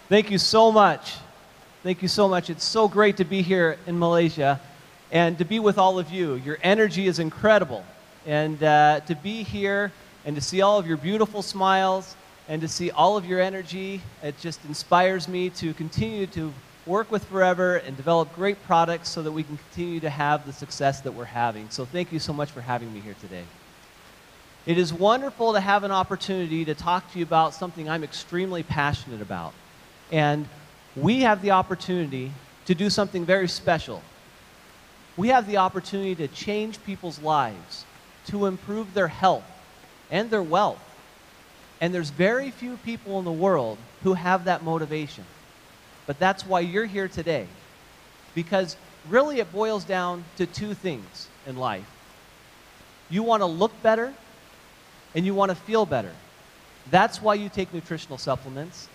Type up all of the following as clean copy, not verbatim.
Thank you so much. Thank you so much. It's so great to be here in Malaysia and to be with all of you. Your energy is incredible. And to be here and to see all of your beautiful smiles and to see all of your energy, it just inspires me to continue to work with Forever and develop great products so that we can continue to have the success that we're having. So thank you so much for having me here today. It is wonderful to have an opportunity to talk to you about something I'm extremely passionate about. And we have the opportunity to do something very special. We have the opportunity to change people's lives, to improve their health and their wealth. And there's very few people in the world who have that motivation. But that's why you're here today. Because really it boils down to two things in life. You want to look better and you want to feel better. That's why you take nutritional supplements.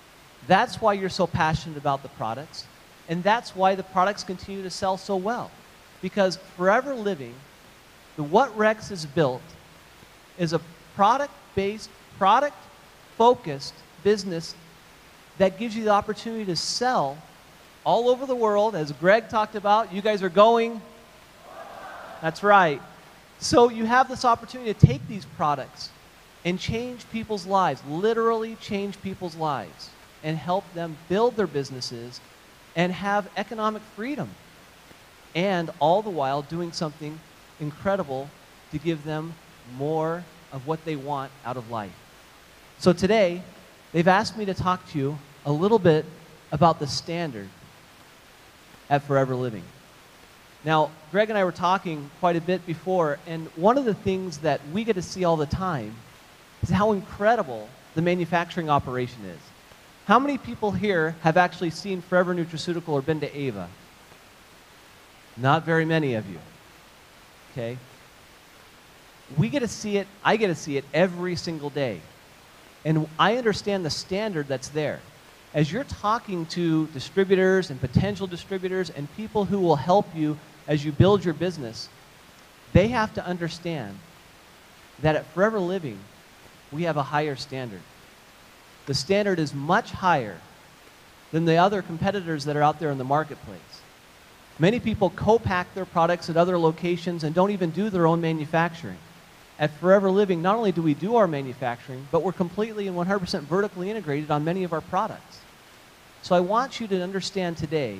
That's why you're so passionate about the products. And that's why the products continue to sell so well. Because Forever Living, what Rex has built is a product-based, product-focused business that gives you the opportunity to sell all over the world. As Greg talked about, you guys are going. That's right. So you have this opportunity to take these products and change people's lives, literally change people's lives, and help them build their businesses and have economic freedom. And all the while doing something incredible to give them more of what they want out of life. So today, they've asked me to talk to you a little bit about the standard at Forever Living. Now, Greg and I were talking quite a bit before, and one of the things that we get to see all the time is how incredible the manufacturing operation is. How many people here have actually seen Forever Nurtaceutical or been to Ava? Not very many of you. Okay? We get to see it, I get to see it every single day. And I understand the standard that's there. As you're talking to distributors and potential distributors and people who will help you as you build your business, they have to understand that at Forever Living, we have a higher standard. The standard is much higher than the other competitors that are out there in the marketplace. Many people co-pack their products at other locations and don't even do their own manufacturing. At Forever Living, not only do we do our manufacturing, but we're completely and 100% vertically integrated on many of our products. So I want you to understand today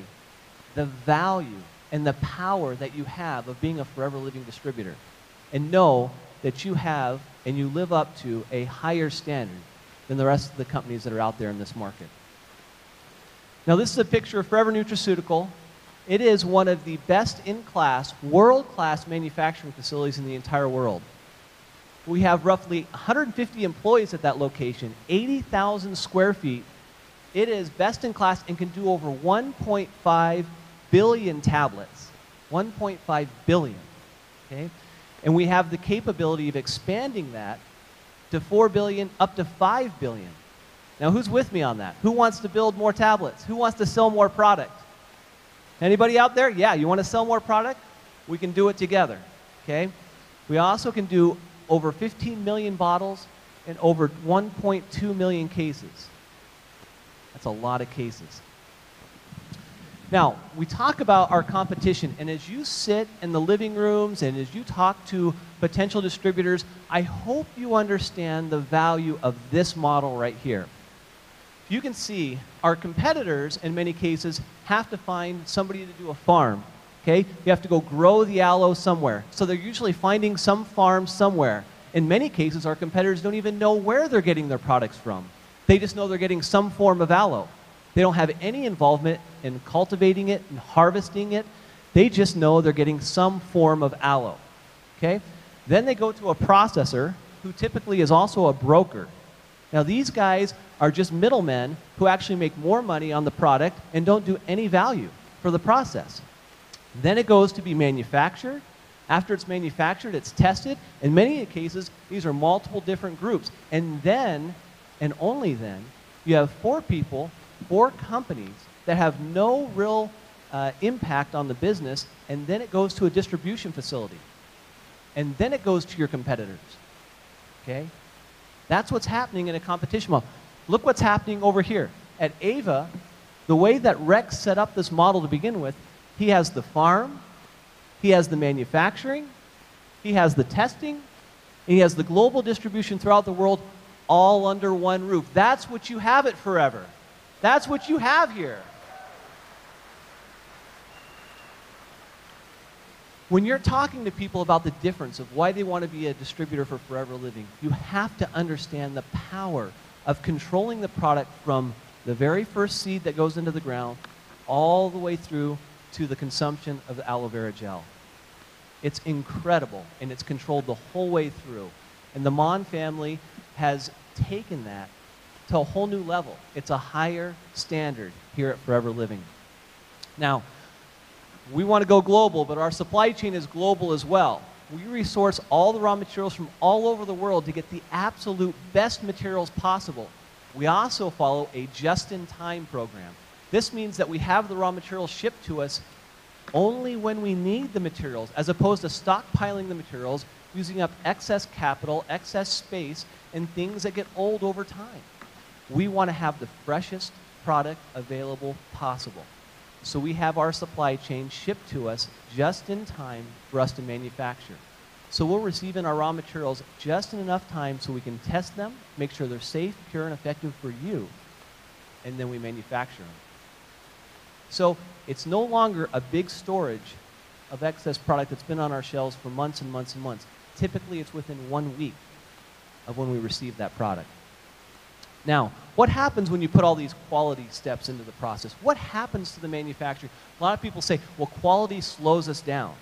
the value and the power that you have of being a Forever Living distributor, and know that you have and you live up to a higher standard than the rest of the companies that are out there in this market. Now this is a picture of Forever Nurtaceutical. It is one of the best in-class, world-class manufacturing facilities in the entire world. We have roughly 150 employees at that location, 80,000 square feet. It is best in class and can do over 1.5 billion tablets. 1.5 billion. Okay? And we have the capability of expanding that to 4 billion, up to 5 billion. Now who's with me on that? Who wants to build more tablets? Who wants to sell more product? Anybody out there? Yeah, you want to sell more product? We can do it together. Okay? We also can do over 15 million bottles and over 1.2 million cases. That's a lot of cases. Now, we talk about our competition, and as you sit in the living rooms and as you talk to potential distributors, I hope you understand the value of this model right here. You can see our competitors, in many cases, have to find somebody to do a farm. Okay? You have to go grow the aloe somewhere. So they're usually finding some farm somewhere. In many cases, our competitors don't even know where they're getting their products from. They just know they're getting some form of aloe. They don't have any involvement in cultivating it and harvesting it. They just know they're getting some form of aloe. Okay? Then they go to a processor who typically is also a broker. Now these guys are just middlemen who actually make more money on the product and don't do any value for the process. Then it goes to be manufactured. After it's manufactured, it's tested. In many cases, these are multiple different groups. And then, and only then, you have 4 people, 4 companies that have no real impact on the business, and then it goes to a distribution facility. And then it goes to your competitors. Okay? That's what's happening in a competition model. Look what's happening over here. at Ava, the way that Rex set up this model to begin with, he has the farm, he has the manufacturing, he has the testing, and he has the global distribution throughout the world all under one roof. That's what you have at Forever. That's what you have here. When you're talking to people about the difference of why they want to be a distributor for Forever Living, you have to understand the power of controlling the product from the very first seed that goes into the ground all the way through to the consumption of the aloe vera gel. It's incredible, and it's controlled the whole way through. And the Mon family has taken that to a whole new level. It's a higher standard here at Forever Living. Now, we want to go global, but our supply chain is global as well. We resource all the raw materials from all over the world to get the absolute best materials possible. We also follow a just-in-time program. This means that we have the raw materials shipped to us only when we need the materials, as opposed to stockpiling the materials, using up excess capital, excess space, and things that get old over time. We want to have the freshest product available possible. So we have our supply chain shipped to us just in time for us to manufacture. So we'll receive in our raw materials just in enough time so we can test them, make sure they're safe, pure, and effective for you, and then we manufacture them. So it's no longer a big storage of excess product that's been on our shelves for months and months and months. Typically, it's within 1 week of when we receive that product. Now, what happens when you put all these quality steps into the process? What happens to the manufacturing? A lot of people say, well, quality slows us down.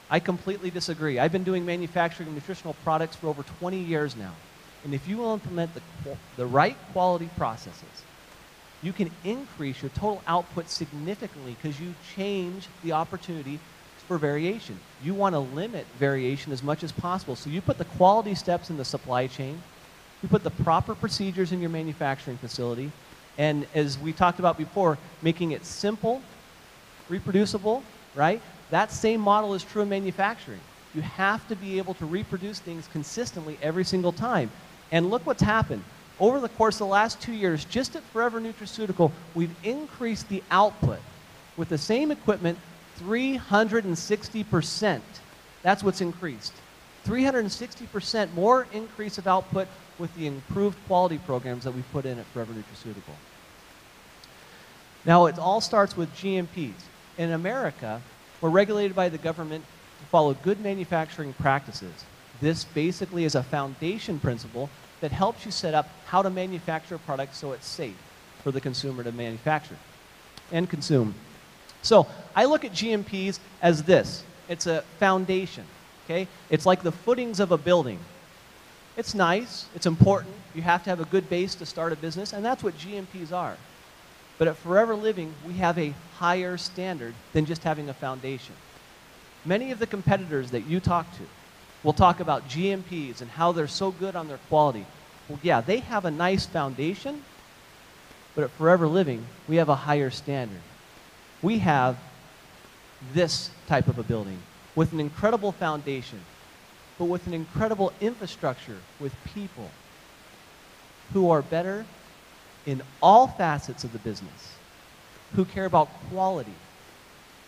I completely disagree. I've been doing manufacturing of nutritional products for over 20 years now. And if you will implement the right quality processes, you can increase your total output significantly because you change the opportunity for variation. You want to limit variation as much as possible. So you put the quality steps in the supply chain, you put the proper procedures in your manufacturing facility, and as we talked about before, making it simple, reproducible, right? That same model is true in manufacturing. You have to be able to reproduce things consistently every single time. And look what's happened. Over the course of the last 2 years, just at Forever Nurtaceutical, we've increased the output with the same equipment 360%. That's what's increased. 360% more increase of output with the improved quality programs that we put in at Forever Nurtaceutical. Now, it all starts with GMPs. In America, we're regulated by the government to follow good manufacturing practices. This basically is a foundation principle that helps you set up how to manufacture a product so it's safe for the consumer to manufacture and consume. So I look at GMPs as this. It's a foundation, okay? It's like the footings of a building. It's nice, it's important, you have to have a good base to start a business, and that's what GMPs are. But at Forever Living, we have a higher standard than just having a foundation. Many of the competitors that you talk to will talk about GMPs and how they're so good on their quality. Well, yeah, they have a nice foundation, but at Forever Living, we have a higher standard. We have this type of a building with an incredible foundation, but with an incredible infrastructure with people who are better in all facets of the business, who care about quality,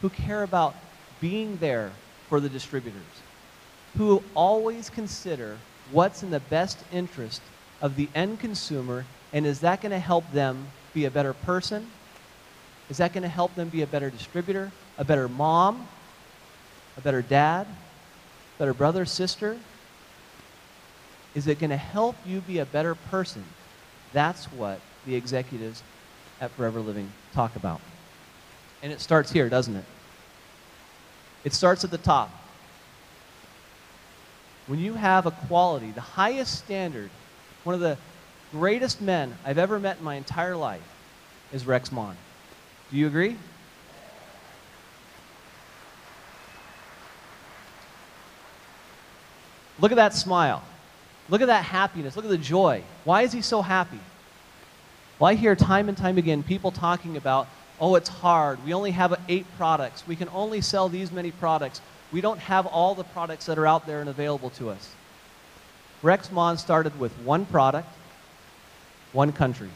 who care about being there for the distributors, who always consider what's in the best interest of the end consumer, and is that going to help them be a better person? Is that going to help them be a better distributor, a better mom, a better dad, better brother, sister? Is it going to help you be a better person? That's what the executives at Forever Living talk about. And it starts here, doesn't it? It starts at the top. When you have a quality, the highest standard, one of the greatest men I've ever met in my entire life is Rex Mon. Do you agree? Look at that smile. Look at that happiness. Look at the joy. Why is he so happy? Well, I hear time and time again people talking about, oh, it's hard. We only have 8 products. We can only sell these many products. We don't have all the products that are out there and available to us. Rex Mon started with 1 product, 1 country.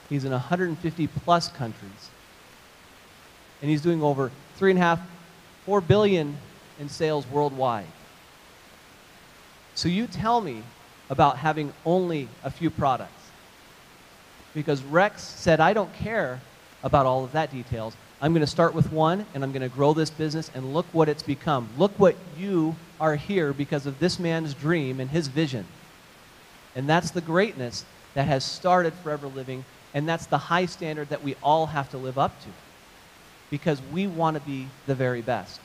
He's in 150 plus countries. And he's doing over 3.5, 4 billion in sales worldwide. So you tell me about having only a few products. Because Rex said, I don't care about all of that details. I'm going to start with one, and I'm going to grow this business, and look what it's become. Look what you are here because of this man's dream and his vision. And that's the greatness that has started Forever Living, and that's the high standard that we all have to live up to because we want to be the very best.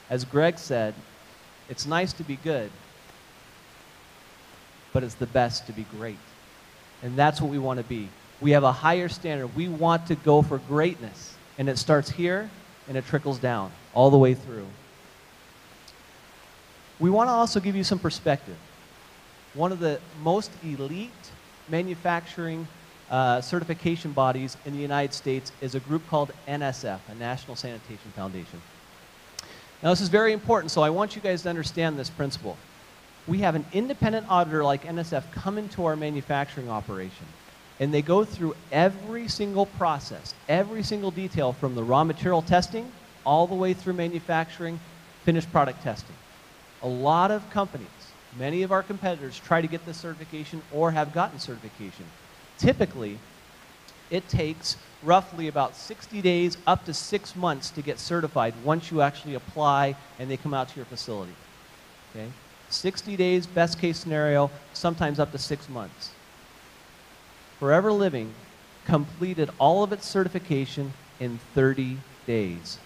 As Greg said, it's nice to be good, but it's the best to be great. And that's what we want to be. We have a higher standard. We want to go for greatness. And it starts here, and it trickles down all the way through. We want to also give you some perspective. One of the most elite manufacturing certification bodies in the United States is a group called NSF, a National Sanitation Foundation. Now, this is very important, so I want you guys to understand this principle. We have an independent auditor like NSF come into our manufacturing operation, and they go through every single process, every single detail from the raw material testing all the way through manufacturing, finished product testing. A lot of companies, many of our competitors try to get this certification or have gotten certification. Typically, it takes roughly about 60 days up to 6 months to get certified once you actually apply and they come out to your facility. Okay? 60 days, best case scenario, sometimes up to 6 months. Forever Living completed all of its certification in 30 days.